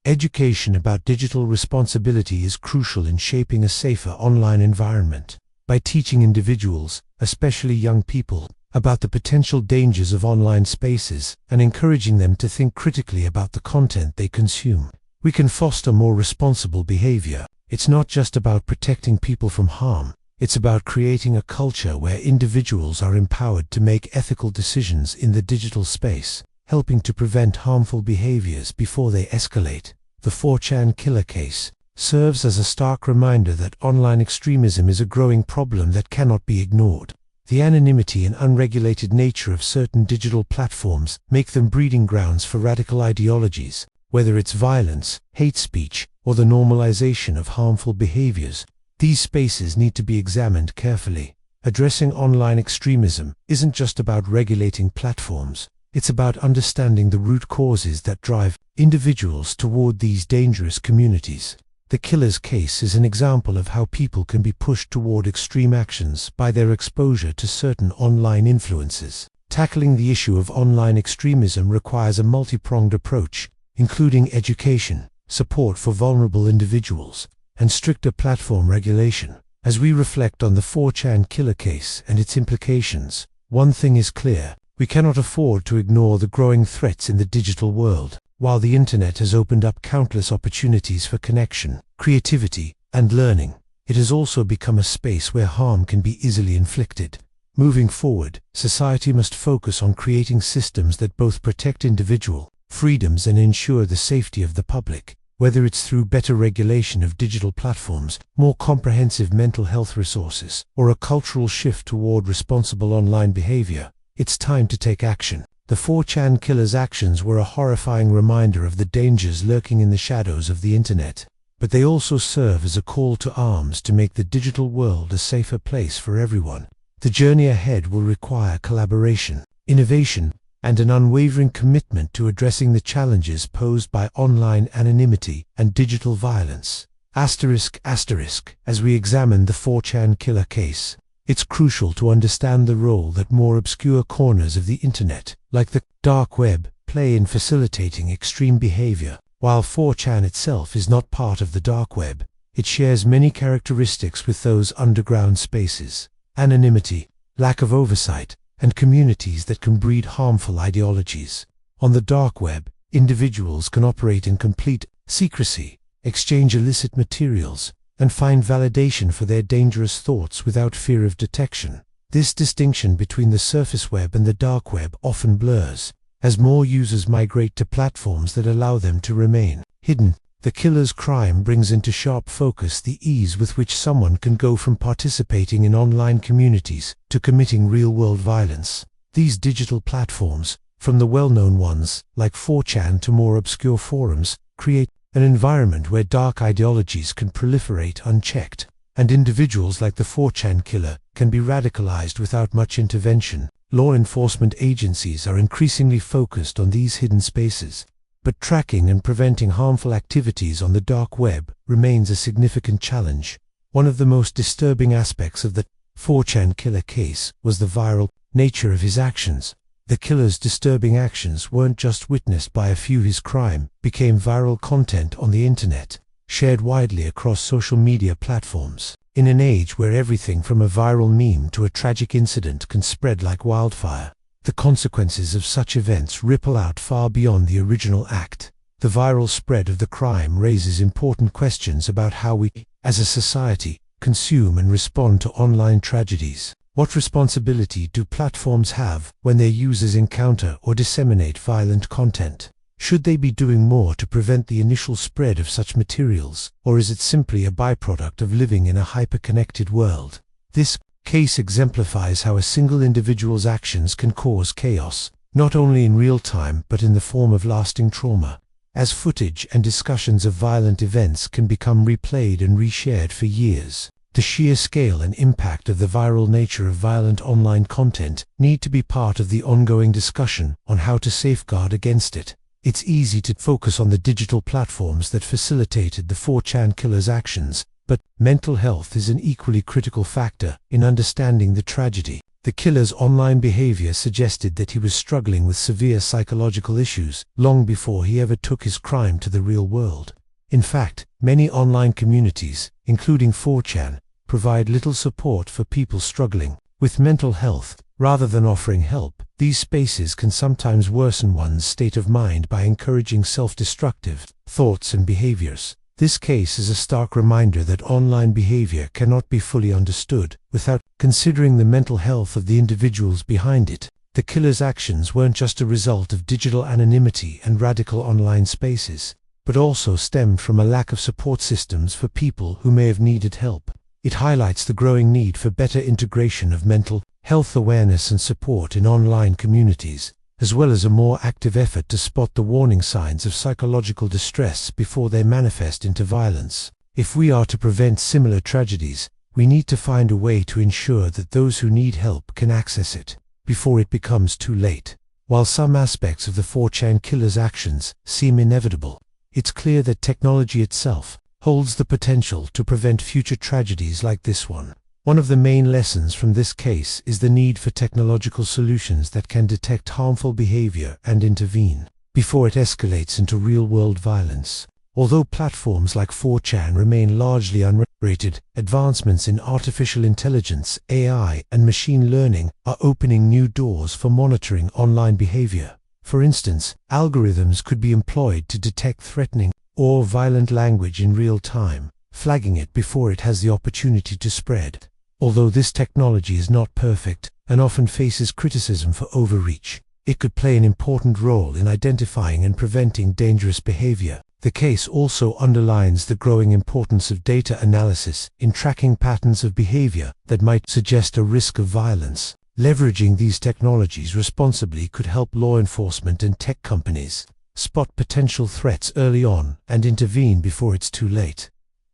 Education about digital responsibility is crucial in shaping a safer online environment. By teaching individuals, especially young people, about the potential dangers of online spaces and encouraging them to think critically about the content they consume, we can foster more responsible behavior. It's not just about protecting people from harm, it's about creating a culture where individuals are empowered to make ethical decisions in the digital space, helping to prevent harmful behaviors before they escalate. The 4chan killer case serves as a stark reminder that online extremism is a growing problem that cannot be ignored. The anonymity and unregulated nature of certain digital platforms make them breeding grounds for radical ideologies. Whether it's violence, hate speech, or the normalization of harmful behaviors, these spaces need to be examined carefully. Addressing online extremism isn't just about regulating platforms. It's about understanding the root causes that drive individuals toward these dangerous communities. The killer's case is an example of how people can be pushed toward extreme actions by their exposure to certain online influences. Tackling the issue of online extremism requires a multi-pronged approach, including education, support for vulnerable individuals, and stricter platform regulation. As we reflect on the 4chan killer case and its implications, one thing is clear: we cannot afford to ignore the growing threats in the digital world. While the internet has opened up countless opportunities for connection, creativity, and learning, it has also become a space where harm can be easily inflicted. Moving forward, society must focus on creating systems that both protect individual freedoms and ensure the safety of the public. Whether it's through better regulation of digital platforms, more comprehensive mental health resources, or a cultural shift toward responsible online behavior, it's time to take action. The 4chan killer's actions were a horrifying reminder of the dangers lurking in the shadows of the internet, but they also serve as a call to arms to make the digital world a safer place for everyone. The journey ahead will require collaboration, innovation, and an unwavering commitment to addressing the challenges posed by online anonymity and digital violence. As we examine the 4chan killer case, it's crucial to understand the role that more obscure corners of the internet, like the dark web, play in facilitating extreme behavior. While 4chan itself is not part of the dark web, it shares many characteristics with those underground spaces: anonymity, lack of oversight, and communities that can breed harmful ideologies. On the dark web, individuals can operate in complete secrecy, exchange illicit materials, and find validation for their dangerous thoughts without fear of detection. This distinction between the surface web and the dark web often blurs, as more users migrate to platforms that allow them to remain hidden. The killer's crime brings into sharp focus the ease with which someone can go from participating in online communities to committing real-world violence. These digital platforms, from the well-known ones like 4chan to more obscure forums, create an environment where dark ideologies can proliferate unchecked, and individuals like the 4chan killer can be radicalized without much intervention. Law enforcement agencies are increasingly focused on these hidden spaces, but tracking and preventing harmful activities on the dark web remains a significant challenge. One of the most disturbing aspects of the 4chan killer case was the viral nature of his actions. The killer's disturbing actions weren't just witnessed by a few. His crime became viral content on the internet, shared widely across social media platforms. In an age where everything from a viral meme to a tragic incident can spread like wildfire, the consequences of such events ripple out far beyond the original act. The viral spread of the crime raises important questions about how we, as a society, consume and respond to online tragedies. What responsibility do platforms have when their users encounter or disseminate violent content? Should they be doing more to prevent the initial spread of such materials, or is it simply a byproduct of living in a hyper-connected world? This case exemplifies how a single individual's actions can cause chaos, not only in real time but in the form of lasting trauma, as footage and discussions of violent events can become replayed and reshared for years. The sheer scale and impact of the viral nature of violent online content need to be part of the ongoing discussion on how to safeguard against it. It's easy to focus on the digital platforms that facilitated the 4chan killer's actions, but mental health is an equally critical factor in understanding the tragedy. The killer's online behavior suggested that he was struggling with severe psychological issues long before he ever took his crime to the real world. In fact, many online communities, including 4chan, provide little support for people struggling with mental health. Rather than offering help, these spaces can sometimes worsen one's state of mind by encouraging self-destructive thoughts and behaviors. This case is a stark reminder that online behavior cannot be fully understood without considering the mental health of the individuals behind it. The killer's actions weren't just a result of digital anonymity and radical online spaces, but also stemmed from a lack of support systems for people who may have needed help. It highlights the growing need for better integration of mental health awareness and support in online communities, as well as a more active effort to spot the warning signs of psychological distress before they manifest into violence. If we are to prevent similar tragedies, we need to find a way to ensure that those who need help can access it before it becomes too late. While some aspects of the 4chan killer's actions seem inevitable, it's clear that technology itself holds the potential to prevent future tragedies like this one. One of the main lessons from this case is the need for technological solutions that can detect harmful behavior and intervene before it escalates into real-world violence. Although platforms like 4chan remain largely unregulated, advancements in artificial intelligence, AI, and machine learning are opening new doors for monitoring online behavior. For instance, algorithms could be employed to detect threatening or violent language in real time, flagging it before it has the opportunity to spread. Although this technology is not perfect and often faces criticism for overreach, it could play an important role in identifying and preventing dangerous behavior. The case also underlines the growing importance of data analysis in tracking patterns of behavior that might suggest a risk of violence. Leveraging these technologies responsibly could help law enforcement and tech companies spot potential threats early on and intervene before it's too late.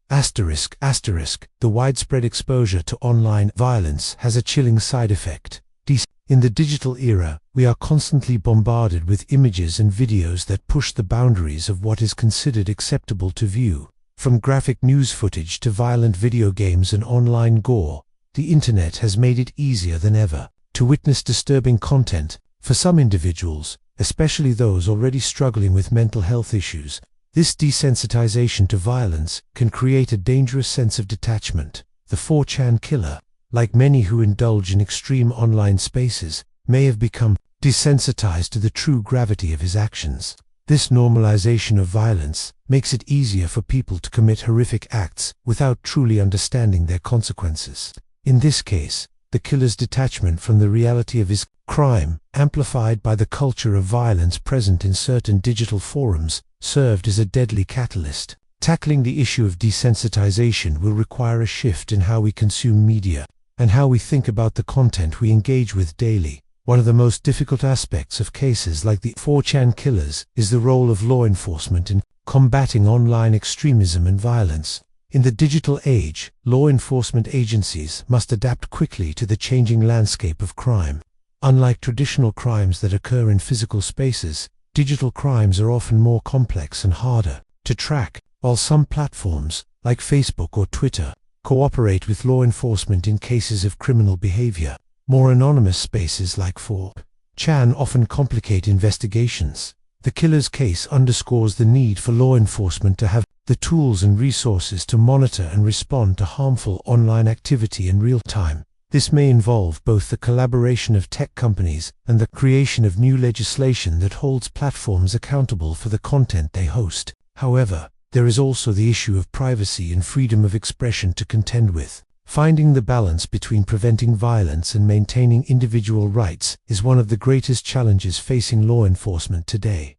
The widespread exposure to online violence has a chilling side effect. In the digital era, we are constantly bombarded with images and videos that push the boundaries of what is considered acceptable to view. From graphic news footage to violent video games and online gore, the internet has made it easier than ever to witness disturbing content. For some individuals, especially those already struggling with mental health issues, this desensitization to violence can create a dangerous sense of detachment. The 4chan killer, like many who indulge in extreme online spaces, may have become desensitized to the true gravity of his actions. This normalization of violence makes it easier for people to commit horrific acts without truly understanding their consequences. In this case, the killer's detachment from the reality of his crime, amplified by the culture of violence present in certain digital forums, served as a deadly catalyst. Tackling the issue of desensitization will require a shift in how we consume media and how we think about the content we engage with daily. One of the most difficult aspects of cases like the 4chan killers is the role of law enforcement in combating online extremism and violence. In the digital age, law enforcement agencies must adapt quickly to the changing landscape of crime. Unlike traditional crimes that occur in physical spaces, digital crimes are often more complex and harder to track. While some platforms, like Facebook or Twitter, cooperate with law enforcement in cases of criminal behavior, more anonymous spaces like 4chan often complicate investigations. The killer's case underscores the need for law enforcement to have the tools and resources to monitor and respond to harmful online activity in real time. This may involve both the collaboration of tech companies and the creation of new legislation that holds platforms accountable for the content they host. However, there is also the issue of privacy and freedom of expression to contend with. Finding the balance between preventing violence and maintaining individual rights is one of the greatest challenges facing law enforcement today.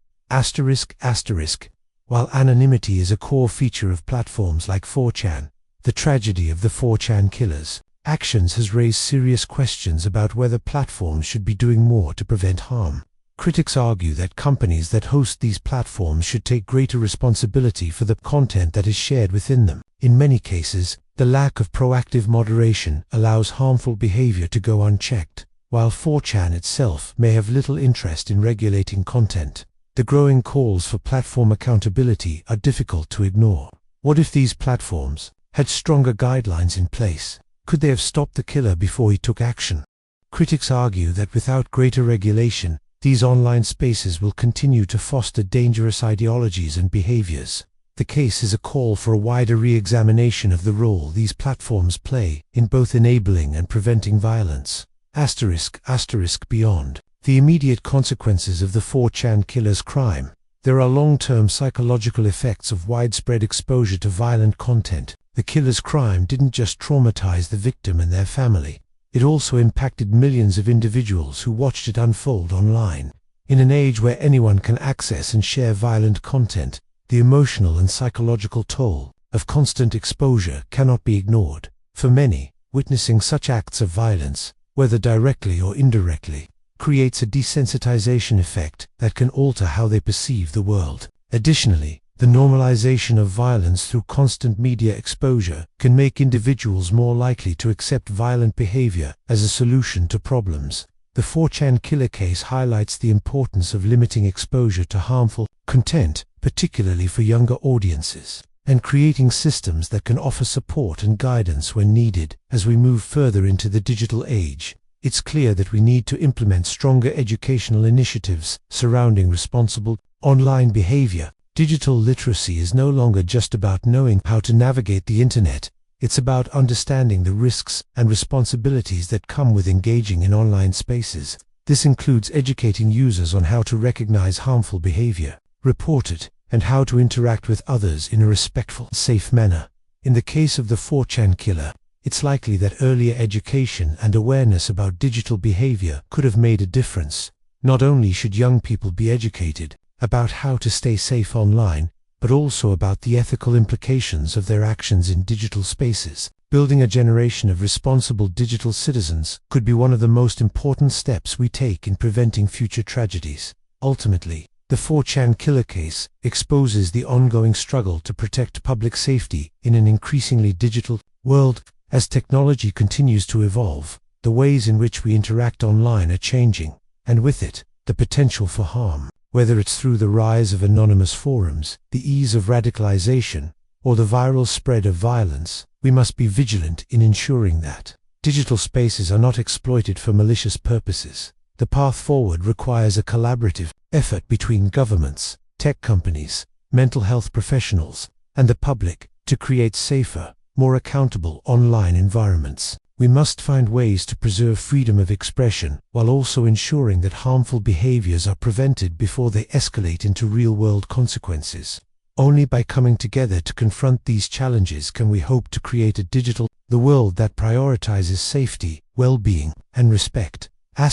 While anonymity is a core feature of platforms like 4chan, the tragedy of the 4chan killers' actions has raised serious questions about whether platforms should be doing more to prevent harm. Critics argue that companies that host these platforms should take greater responsibility for the content that is shared within them. In many cases, the lack of proactive moderation allows harmful behavior to go unchecked, while 4chan itself may have little interest in regulating content. The growing calls for platform accountability are difficult to ignore. What if these platforms had stronger guidelines in place? Could they have stopped the killer before he took action? Critics argue that without greater regulation, these online spaces will continue to foster dangerous ideologies and behaviors. The case is a call for a wider re-examination of the role these platforms play in both enabling and preventing violence. Beyond the immediate consequences of the 4chan killer's crime, there are long-term psychological effects of widespread exposure to violent content. The killer's crime didn't just traumatize the victim and their family. It also impacted millions of individuals who watched it unfold online. In an age where anyone can access and share violent content, the emotional and psychological toll of constant exposure cannot be ignored. For many, witnessing such acts of violence, whether directly or indirectly, creates a desensitization effect that can alter how they perceive the world. Additionally, the normalization of violence through constant media exposure can make individuals more likely to accept violent behavior as a solution to problems. The The 4chan killer case highlights the importance of limiting exposure to harmful content, particularly for younger audiences, and creating systems that can offer support and guidance when needed. As we move further into the digital age, it's clear that we need to implement stronger educational initiatives surrounding responsible online behavior. Digital literacy is no longer just about knowing how to navigate the internet. It's about understanding the risks and responsibilities that come with engaging in online spaces. This includes educating users on how to recognize harmful behavior, report it, and how to interact with others in a respectful, safe manner. In the case of the 4chan killer, it's likely that earlier education and awareness about digital behavior could have made a difference. Not only should young people be educated about how to stay safe online, but also about the ethical implications of their actions in digital spaces. Building a generation of responsible digital citizens could be one of the most important steps we take in preventing future tragedies. Ultimately, the 4chan killer case exposes the ongoing struggle to protect public safety in an increasingly digital world. As technology continues to evolve, the ways in which we interact online are changing, and with it, the potential for harm. Whether it's through the rise of anonymous forums, the ease of radicalization, or the viral spread of violence, we must be vigilant in ensuring that digital spaces are not exploited for malicious purposes. The path forward requires a collaborative effort between governments, tech companies, mental health professionals, and the public to create safer, more accountable online environments. We must find ways to preserve freedom of expression while also ensuring that harmful behaviors are prevented before they escalate into real-world consequences. Only by coming together to confront these challenges can we hope to create the world that prioritizes safety, well-being, and respect. A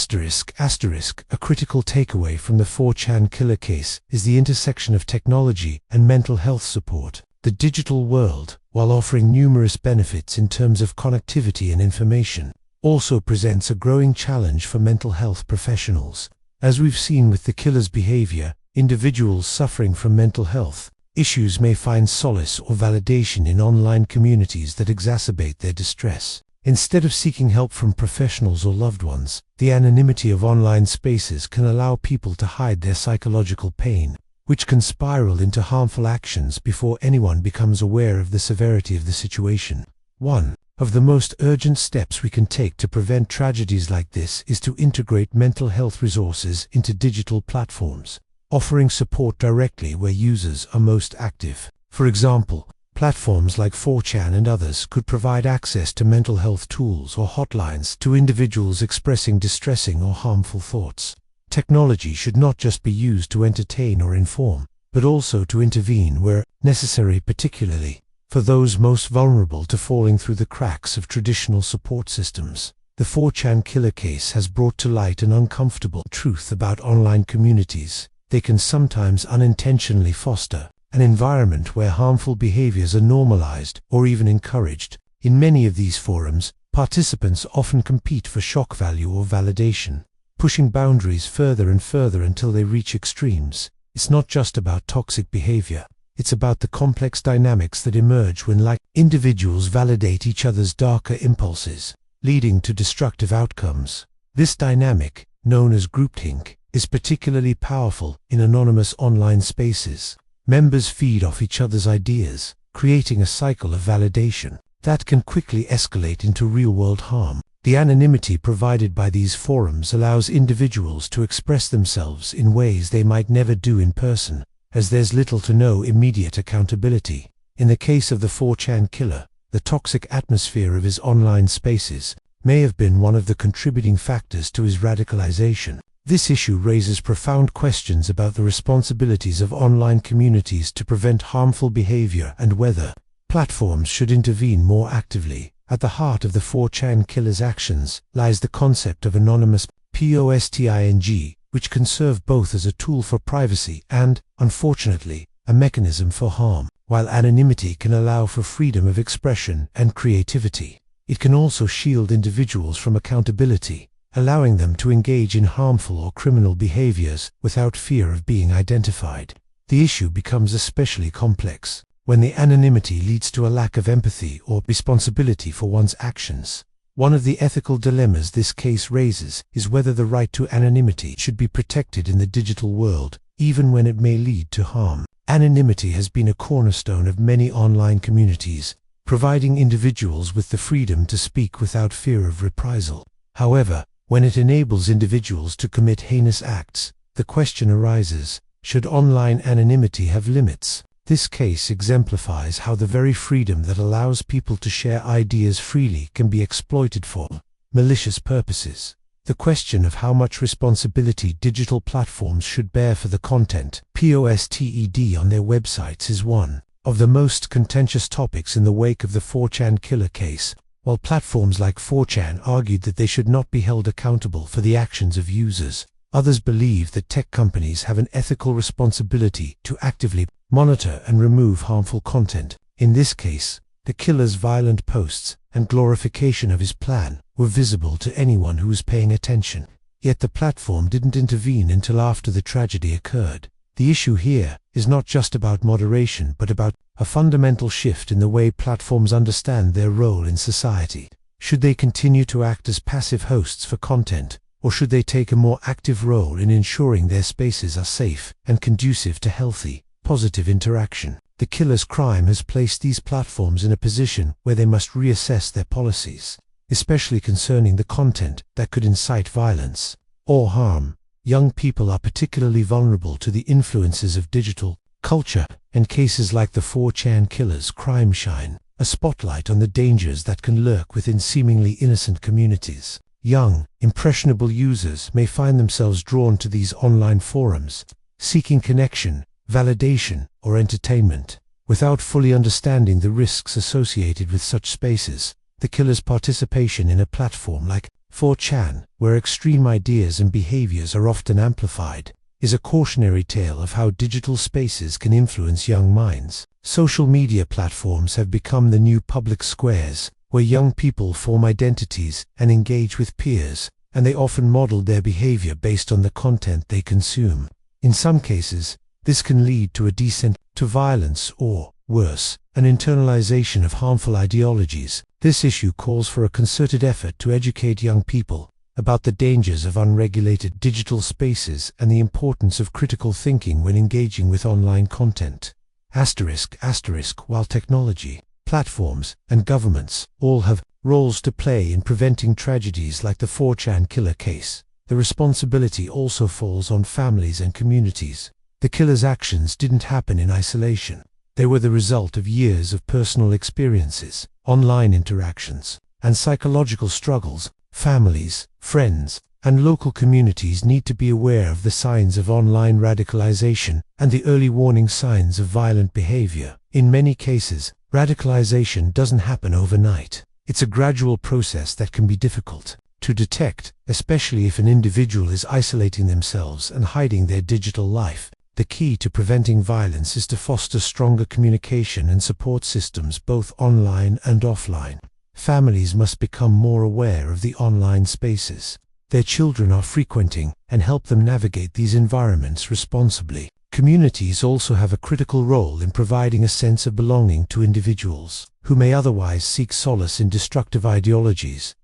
critical takeaway from the 4chan killer case is the intersection of technology and mental health support. The digital world, while offering numerous benefits in terms of connectivity and information, also presents a growing challenge for mental health professionals. As we've seen with the killer's behavior, individuals suffering from mental health issues may find solace or validation in online communities that exacerbate their distress. Instead of seeking help from professionals or loved ones, the anonymity of online spaces can allow people to hide their psychological pain, which can spiral into harmful actions before anyone becomes aware of the severity of the situation. One of the most urgent steps we can take to prevent tragedies like this is to integrate mental health resources into digital platforms, offering support directly where users are most active. For example, platforms like 4chan and others could provide access to mental health tools or hotlines to individuals expressing distressing or harmful thoughts. Technology should not just be used to entertain or inform, but also to intervene where necessary, particularly for those most vulnerable to falling through the cracks of traditional support systems. The 4chan killer case has brought to light an uncomfortable truth about online communities. They can sometimes unintentionally foster an environment where harmful behaviors are normalized or even encouraged. In many of these forums, participants often compete for shock value or validation, pushing boundaries further and further until they reach extremes. It's not just about toxic behavior. It's about the complex dynamics that emerge when individuals validate each other's darker impulses, leading to destructive outcomes. This dynamic, known as groupthink, is particularly powerful in anonymous online spaces. Members feed off each other's ideas, creating a cycle of validation that can quickly escalate into real-world harm. The anonymity provided by these forums allows individuals to express themselves in ways they might never do in person, as there's little to no immediate accountability. In the case of the 4chan killer, the toxic atmosphere of his online spaces may have been one of the contributing factors to his radicalization. This issue raises profound questions about the responsibilities of online communities to prevent harmful behavior and whether platforms should intervene more actively. At the heart of the 4chan killer's actions lies the concept of anonymous posting, which can serve both as a tool for privacy and, unfortunately, a mechanism for harm. While anonymity can allow for freedom of expression and creativity, it can also shield individuals from accountability, allowing them to engage in harmful or criminal behaviors without fear of being identified. The issue becomes especially complex when the anonymity leads to a lack of empathy or responsibility for one's actions. One of the ethical dilemmas this case raises is whether the right to anonymity should be protected in the digital world, even when it may lead to harm. Anonymity has been a cornerstone of many online communities, providing individuals with the freedom to speak without fear of reprisal. However, when it enables individuals to commit heinous acts, the question arises, should online anonymity have limits? This case exemplifies how the very freedom that allows people to share ideas freely can be exploited for malicious purposes. The question of how much responsibility digital platforms should bear for the content posted on their websites is one of the most contentious topics in the wake of the 4chan killer case. While platforms like 4chan argued that they should not be held accountable for the actions of users, others believe that tech companies have an ethical responsibility to actively monitor and remove harmful content. In this case, the killer's violent posts and glorification of his plan were visible to anyone who was paying attention. Yet the platform didn't intervene until after the tragedy occurred. The issue here is not just about moderation, but about a fundamental shift in the way platforms understand their role in society. Should they continue to act as passive hosts for content, or should they take a more active role in ensuring their spaces are safe and conducive to healthy, positive interaction? The killer's crime has placed these platforms in a position where they must reassess their policies, especially concerning the content that could incite violence or harm. Young people are particularly vulnerable to the influences of digital culture, and cases like the 4chan killer's crime shine a spotlight on the dangers that can lurk within seemingly innocent communities. Young, impressionable users may find themselves drawn to these online forums, seeking connection, validation, or entertainment. Without fully understanding the risks associated with such spaces, the killer's participation in a platform like 4chan, where extreme ideas and behaviors are often amplified, is a cautionary tale of how digital spaces can influence young minds. Social media platforms have become the new public squares, where young people form identities and engage with peers, and they often model their behavior based on the content they consume. In some cases, this can lead to a descent to violence or, worse, an internalization of harmful ideologies. This issue calls for a concerted effort to educate young people about the dangers of unregulated digital spaces and the importance of critical thinking when engaging with online content. While technology, platforms, and governments all have roles to play in preventing tragedies like the 4chan killer case, the responsibility also falls on families and communities. The killer's actions didn't happen in isolation. They were the result of years of personal experiences, online interactions, and psychological struggles. Families, friends, and local communities need to be aware of the signs of online radicalization and the early warning signs of violent behavior. In many cases, radicalization doesn't happen overnight. It's a gradual process that can be difficult to detect, especially if an individual is isolating themselves and hiding their digital life. The key to preventing violence is to foster stronger communication and support systems both online and offline. Families must become more aware of the online spaces their children are frequenting and help them navigate these environments responsibly. Communities also have a critical role in providing a sense of belonging to individuals who may otherwise seek solace in destructive ideologies.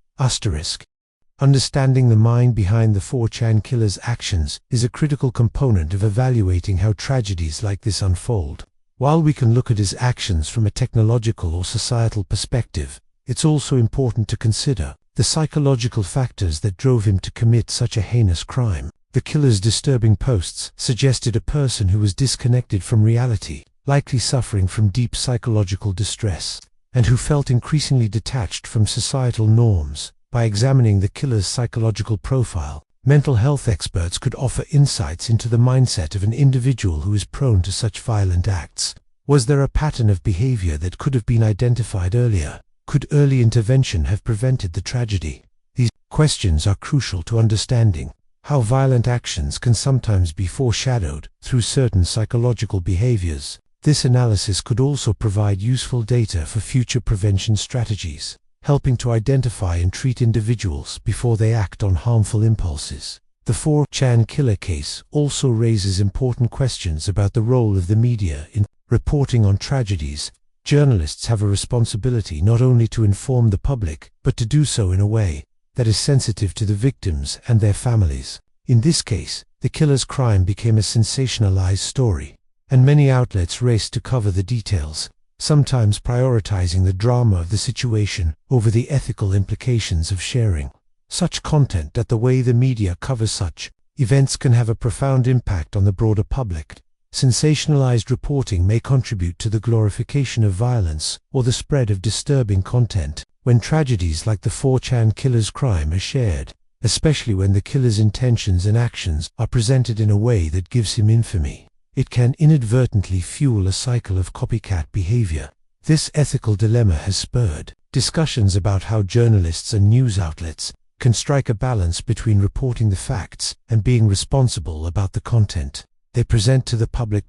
Understanding the mind behind the 4chan killer's actions is a critical component of evaluating how tragedies like this unfold. While we can look at his actions from a technological or societal perspective, it's also important to consider the psychological factors that drove him to commit such a heinous crime. The killer's disturbing posts suggested a person who was disconnected from reality, likely suffering from deep psychological distress, and who felt increasingly detached from societal norms. By examining the killer's psychological profile, mental health experts could offer insights into the mindset of an individual who is prone to such violent acts. Was there a pattern of behavior that could have been identified earlier? Could early intervention have prevented the tragedy? These questions are crucial to understanding how violent actions can sometimes be foreshadowed through certain psychological behaviors. This analysis could also provide useful data for future prevention strategies, helping to identify and treat individuals before they act on harmful impulses. The 4chan killer case also raises important questions about the role of the media in reporting on tragedies. Journalists have a responsibility not only to inform the public, but to do so in a way that is sensitive to the victims and their families. In this case, the killer's crime became a sensationalized story, and many outlets raced to cover the details, sometimes prioritizing the drama of the situation over the ethical implications of sharing such content. That the way the media covers such events can have a profound impact on the broader public. Sensationalized reporting may contribute to the glorification of violence or the spread of disturbing content. When tragedies like the 4chan killer's crime are shared, especially when the killer's intentions and actions are presented in a way that gives him infamy, it can inadvertently fuel a cycle of copycat behavior. This ethical dilemma has spurred discussions about how journalists and news outlets can strike a balance between reporting the facts and being responsible about the content they present to the public.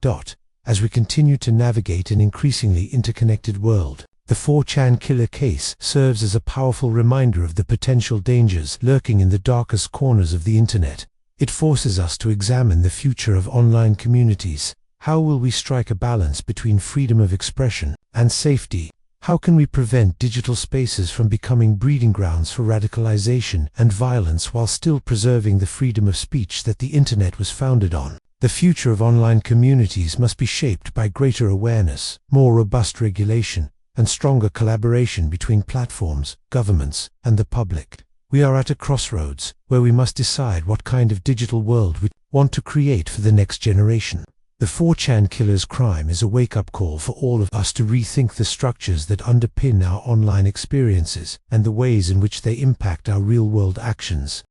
As we continue to navigate an increasingly interconnected world, the 4chan killer case serves as a powerful reminder of the potential dangers lurking in the darkest corners of the internet. It forces us to examine the future of online communities. How will we strike a balance between freedom of expression and safety? How can we prevent digital spaces from becoming breeding grounds for radicalization and violence while still preserving the freedom of speech that the internet was founded on? The future of online communities must be shaped by greater awareness, more robust regulation, and stronger collaboration between platforms, governments, and the public. We are at a crossroads where we must decide what kind of digital world we want to create for the next generation. The 4chan killer's crime is a wake-up call for all of us to rethink the structures that underpin our online experiences and the ways in which they impact our real-world actions.